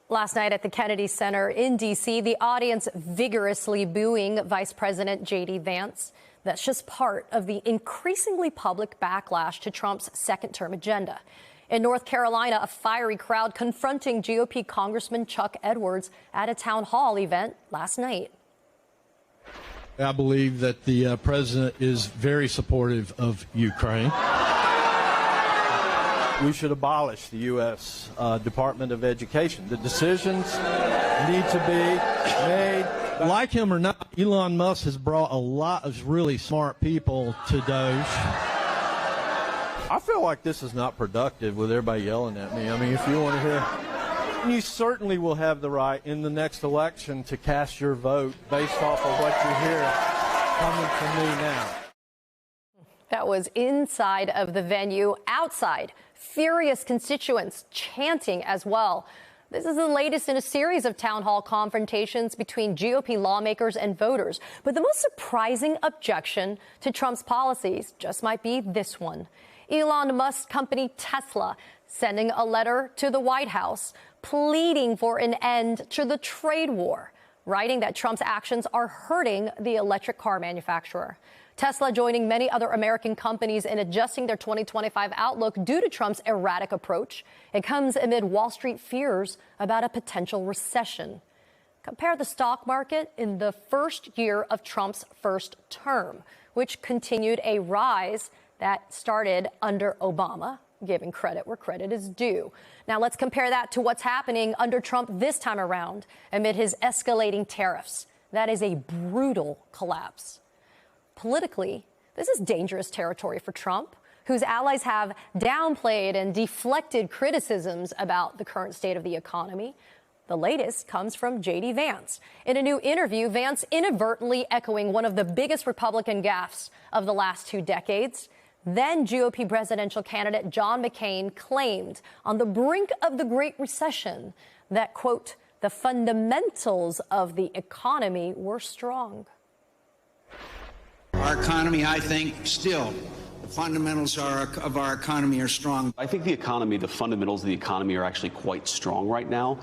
Last night at the Kennedy Center in D.C., the audience vigorously booing Vice President J.D. Vance. That's just part of the increasingly public backlash to Trump's second-term agenda. In North Carolina, a fiery crowd confronting GOP Congressman Chuck Edwards at a town hall event last night. I believe that the president is very supportive of Ukraine. We should abolish the U.S. Department of Education. The decisions need to be made. Like him or not, Elon Musk has brought a lot of really smart people to Doge. I feel like this is not productive with everybody yelling at me. I mean, if you want to hear, you certainly will have the right in the next election to cast your vote based off of what you hear coming from me now. That was inside of the venue. Outside, furious constituents chanting as well. This is the latest in a series of town hall confrontations between GOP lawmakers and voters. But the most surprising objection to Trump's policies just might be this one. Elon Musk's company Tesla sending a letter to the White House pleading for an end to the trade war, writing that Trump's actions are hurting the electric car manufacturer. Tesla joining many other American companies in adjusting their 2025 outlook due to Trump's erratic approach. It comes amid Wall Street fears about a potential recession. Compare the stock market in the first year of Trump's first term, which continued a rise that started under Obama, giving credit where credit is due. Now let's compare that to what's happening under Trump this time around amid his escalating tariffs. That is a brutal collapse. Politically, this is dangerous territory for Trump, whose allies have downplayed and deflected criticisms about the current state of the economy. The latest comes from J.D. Vance. In a new interview, Vance inadvertently echoing one of the biggest Republican gaffes of the last 2 decades. Then GOP presidential candidate John McCain claimed on the brink of the Great Recession that, quote, the fundamentals of the economy were strong. Our economy, I think, still, the fundamentals of our economy are strong. I think the fundamentals of the economy are actually quite strong right now.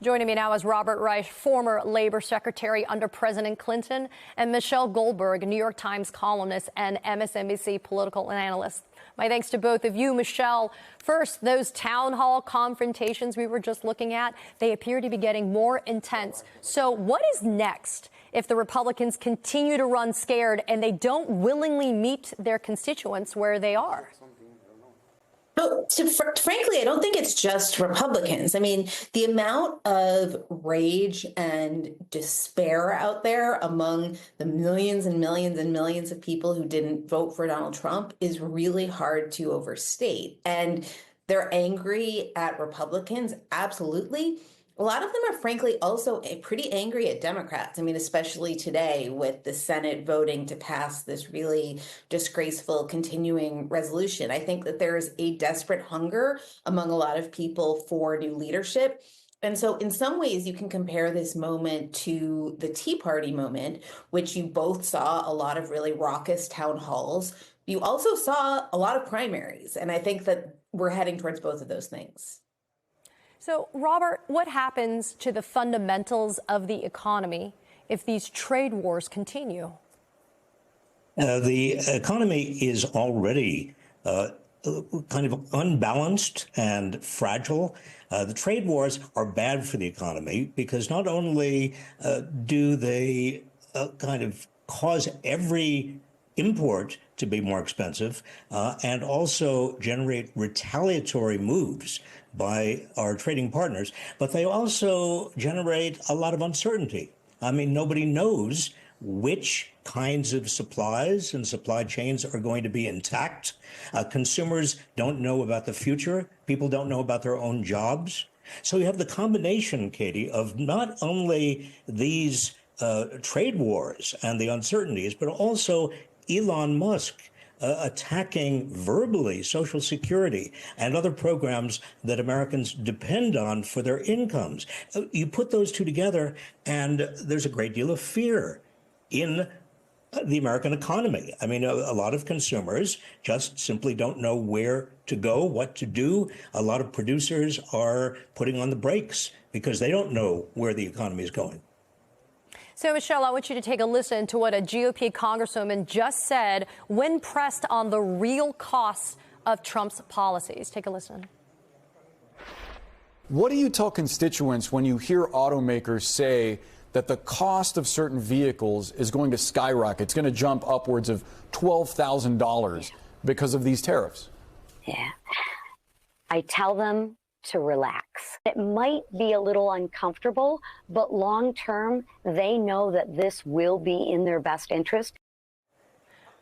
Joining me now is Robert Reich, former labor secretary under President Clinton, and Michelle Goldberg, New York Times columnist and MSNBC political analyst. My thanks to both of you. Michelle, first, those town hall confrontations we were just looking at, they appear to be getting more intense. So what is next if the Republicans continue to run scared and they don't willingly meet their constituents where they are? Frankly, I don't think it's just Republicans. I mean, the amount of rage and despair out there among the millions and millions and millions of people who didn't vote for Donald Trump is really hard to overstate. And they're angry at Republicans, absolutely. A lot of them are, frankly, also pretty angry at Democrats. I mean, especially today with the Senate voting to pass this really disgraceful continuing resolution. I think that there is a desperate hunger among a lot of people for new leadership. And so in some ways, you can compare this moment to the Tea Party moment, which you both saw a lot of really raucous town halls. You also saw a lot of primaries. And I think that we're heading towards both of those things. So, Robert, what happens to the fundamentals of the economy if these trade wars continue? The economy is already kind of unbalanced and fragile. The trade wars are bad for the economy because not only do they kind of cause every import to be more expensive and also generate retaliatory moves by our trading partners, but they also generate a lot of uncertainty. I mean, nobody knows which kinds of supplies and supply chains are going to be intact. Consumers don't know about the future. People don't know about their own jobs. So you have the combination, Katie, of not only these trade wars and the uncertainties, but also Elon Musk attacking verbally Social Security and other programs that Americans depend on for their incomes. You put those two together, and there's a great deal of fear in the American economy. I mean, a lot of consumers just simply don't know where to go, what to do. A lot of producers are putting on the brakes because they don't know where the economy is going. So, Michelle, I want you to take a listen to what a GOP congresswoman just said when pressed on the real costs of Trump's policies. Take a listen. What do you tell constituents when you hear automakers say that the cost of certain vehicles is going to skyrocket? It's going to jump upwards of $12,000 because of these tariffs. Yeah. I tell them to relax. It might be a little uncomfortable, but long term, they know that this will be in their best interest.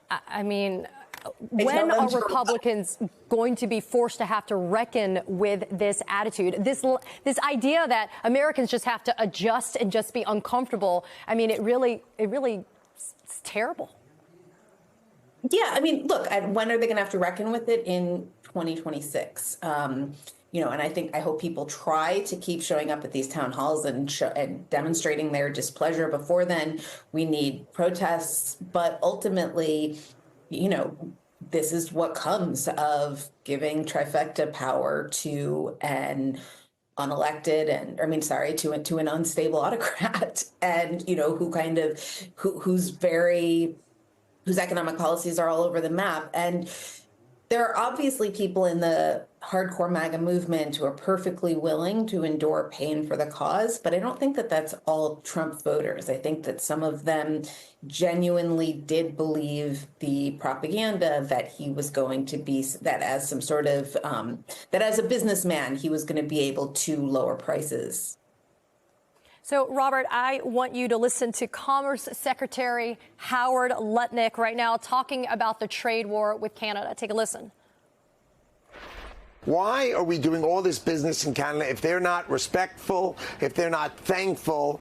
I mean, when are Republicans going to be forced to have to reckon with this attitude, this idea that Americans just have to adjust and just be uncomfortable? I mean, it really it's terrible. Yeah, I mean, look, when are they going to have to reckon with it? In 2026? You know, and I hope people try to keep showing up at these town halls and demonstrating their displeasure. Before then, we need protests, but ultimately, you know, this is what comes of giving trifecta power to an unelected to an unstable autocrat, and you know whose economic policies are all over the map. And there are obviously people in the hardcore MAGA movement who are perfectly willing to endure pain for the cause, but I don't think that that's all Trump voters. I think that some of them genuinely did believe the propaganda that he was going to be, that as some sort of, that as a businessman, he was going to be able to lower prices. So, Robert, I want you to listen to Commerce Secretary Howard Lutnick right now talking about the trade war with Canada. Take a listen. Why are we doing all this business in Canada if they're not respectful, if they're not thankful?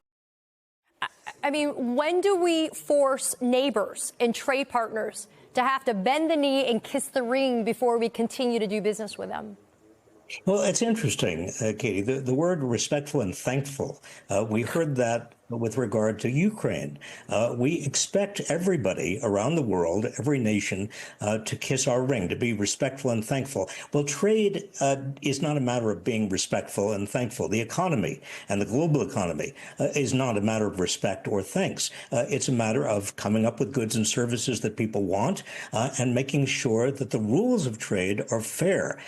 I mean, when do we force neighbors and trade partners to have to bend the knee and kiss the ring before we continue to do business with them? Well, it's interesting, Katie, the word respectful and thankful. We heard that with regard to Ukraine. We expect everybody around the world, every nation, to kiss our ring, to be respectful and thankful. Well, trade is not a matter of being respectful and thankful. The economy and the global economy is not a matter of respect or thanks. It's a matter of coming up with goods and services that people want and making sure that the rules of trade are fair.